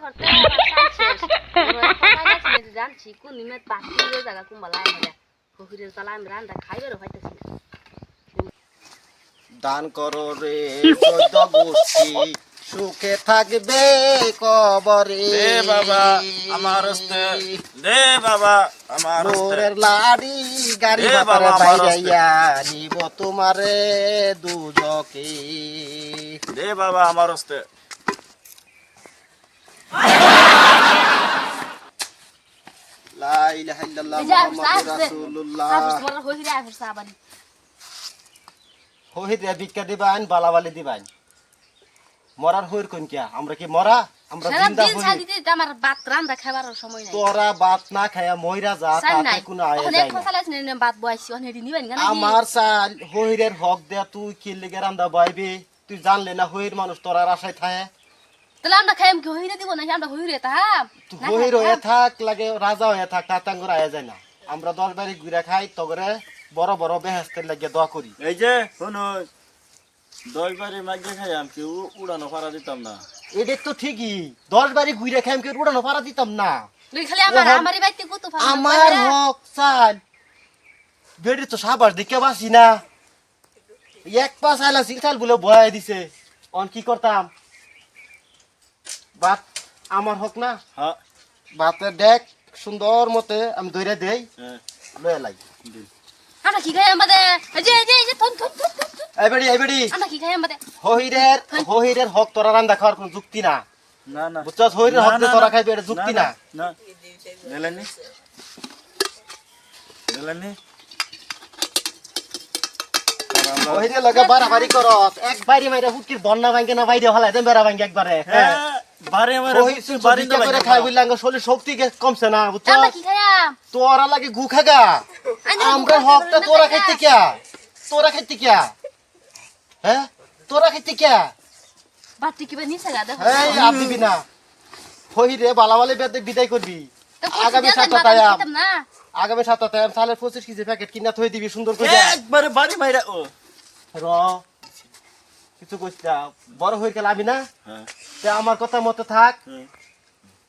করতে শেষ জানছি কোন নিমেত পাখির জায়গা কুম্বালা আমরা পুকুরের তলা আমি রান্না খাইবার হইতেছি না দান করো রে চৈদ্দ গোষ্ঠী সুখে থাকবে কবরে দে বাবা আমার হস্তে দে বাবা আমার হস্তে মোরের লাড়ি গাড়ি এ বাবার বাবা, আমার বাইরাইয়া নিব তোমারে দুজকে দে বাবা আমার হস্তে লা ইলাহা ইল্লাল্লাহ যা মুহাম্মাদুর আসছে রাসূলুল্লাহ তোমার হইরা আসছে আবার হইরে ভিক্ষা দিবান বালাবালি দিবান মরার হইর কোন কিয়া আমরা কি মরা আমরা সারা জিন্দা দিন হই সাদিতে আমার ভাত রান্না খাবার সময় নাই তোরা বাত না খায়া মইরা যা তাতে কোনো আয় অনেক যায় না ফসল আছে না ভাত বইছি অনেক নিবেন না আমার চাল হইরের হক দেয়া তুই কি লেগে রান্দা বাইবে তুই জানলে না হইর মানুষ তোরার আশায় থাকে তাহলে আমরা খাইম কি হইরে দিব না আমরা হইরে তাহাম তুই হইর হয়ে থাক লাগে রাজা হয়ে থাক তাতাঙ্গর আয় যায় না আমরা 10 বাড়ি ঘুরে খাই তগরে বড় বড় বেহেস্তের লাগে দোয়া করি এই যে শোনো 10 বারে মাগে খাই আমি কেউ উড়ানো পারা দিতাম না এটা তো ঠিকই 10 বাড়ি ঘুরে খাই আমি উড়ানো পারা দিতাম না লই খালি আমারই বাইতে কত আমার হক চাল বেড়ি তো সাবাস দেখে বাসি না এক পাশ আইলা সিলসাল বলে বয়াই দিছে অন কি করতাম বাত আমার হক না হ্যাঁ বাতে দেখ সুন্দর মতে আমি ধরে দেই হ্যাঁ লয়ে লাই আমরা কি খাই আমাদের এই যে থন থন থন এই বেড়ি আমরা কি খাই আমাদের হহিরের হক তোরা রান্দা খাওয়ার কোনো যুক্তি না না না বুঝছস হহিরের হক দিয়ে তোরা খাইবে এটা যুক্তি না না নেলানি নেলানি হহিরে লগে বাড়াবাড়ি করস এক বাইরে মাইরা হুকির বন্যা ভাঙ্গে না বাইরে হলাই দেন বেড়া ভাঙ্গে একবারে হ্যাঁ বারে মারে বাড়ি না করে খাই বললাম শরীর শক্তি কমছে না বুঝছস আমরা কি খাইম তোরা লাগে গু খাগা আমরা হকটা তোরা খাইতে কিয়া হ্যাঁ তোরা খাইতে কিয়া বাতি কি বানি সাগা দেখো এই আপনি বিনা হইরে বালাবালে বিদায় করবি আগামী সপ্তাহে সালের 25 কেজি প্যাকেট কিনা থই দিবি সুন্দর করে একবারে বাড়ি মাইরা ও র কিছু কইছা বড় হই গেল আমি না হ্যাঁ তে আমার কথা মতো থাক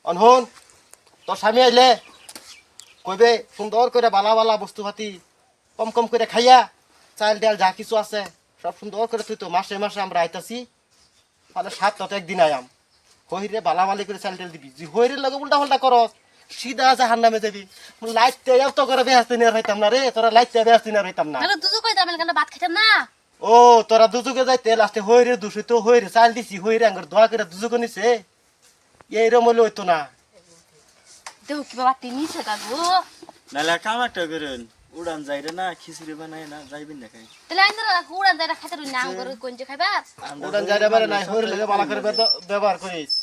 অনহন তোর স্বামী আইলে কইবে সুন্দর করে বালা বালা বস্তু পাতি কম কম করে খাইয়া চাল ডাল যা কিছু আছে সব সুন্দর করে তুই তো মাসে মাসে আমরা আইতাছি তাহলে 7 তো একদিন আয়াম হইরে বালা বালি করে চাল ডাল দিবি যে হইরে লগে উল্টা পাল্টা করস সিধা জাহান্নামে যাবি লাইটতে এত করে বেহেস্তে নিয়ে হইতাম না রে তোরা লাইটতে বেহেস্তে নিয়ে হইতাম না তাহলে দুজু কই যাবেন কেন ভাত খাইতাম না ও তোরা দুজুকে যাইতে লাস্টে হইরে দূষিত হইরে চাল দিছি হইরে আঙ্গুর দোয়া করে দুজুকে নিছে এইরকম হইলে হইতো না দেও কি বাবা তিনি সাগা গো নালে কাম একটা করেন উড়ান যাইরে না খিচুড়ি বানাই না যাইবেন না খাই তাহলে আইন্দা কুড়ান যাইরা খাইতে রই নাম করে কোন যে খাইবা উড়ান যাইরে বারে নাই হইরে লাগে বালা করে ব্যবহার করিস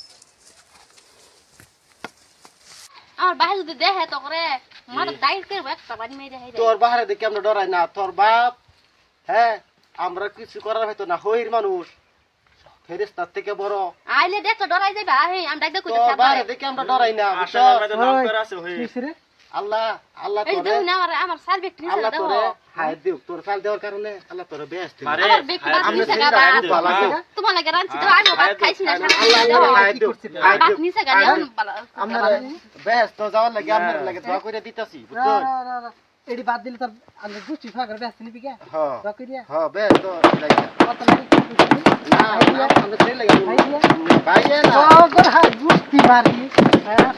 আমার ভাই যদি দেখে তো করে মার দাইর করব একটা বাড়ি মেরে হাই তোর বাহারে দেখে আমরা ডরাই না তোর বাপ হ্যাঁ আমরা কিছু করার হয়তো না হইর মানুষ ফেরেশতার থেকে বড় আইলে দেখো ডরাই যাইবা হে আমি ডাক কইতে তোর সাবা বাহারে দেখে আমরা ডরাই না আশা আমাদের নাম করে আছে হই আল্লাহ আল্লাহ এই তোরে দেখ না আমার সার্ভিস ট্রিস আল্লাহ দেখো তোরে হায় দিও তোর চাল দেওয়ার কারণে আল্লাহ তোরে বেহেশত দিবে। আরে আমার বেক বাদ আমরা নিছে চিন্তা গাবা খুব ভালো আছে। তোমার লাগে রাঞ্চি তো আমি ভাত খাইছি না আল্লাহ আল্লাহ হায় দিও হায় বাদ দিও নিছে গানি আমরা বেহেশত যাওয়ার লাগে আপনার লাগে দোয়া করে দিতাছি বুঝছো এডি বাদ দিলে তার আমরা গুষ্টি ফাগর ব্যস্ত নিবি কে হ্যাঁ রকরিয়া হ্যাঁ বেহেশত লাগে কত লাগি না আমরা ছেলে লাগে ভাইয়া না ও গো হা গুষ্টি মারি হ্যাঁ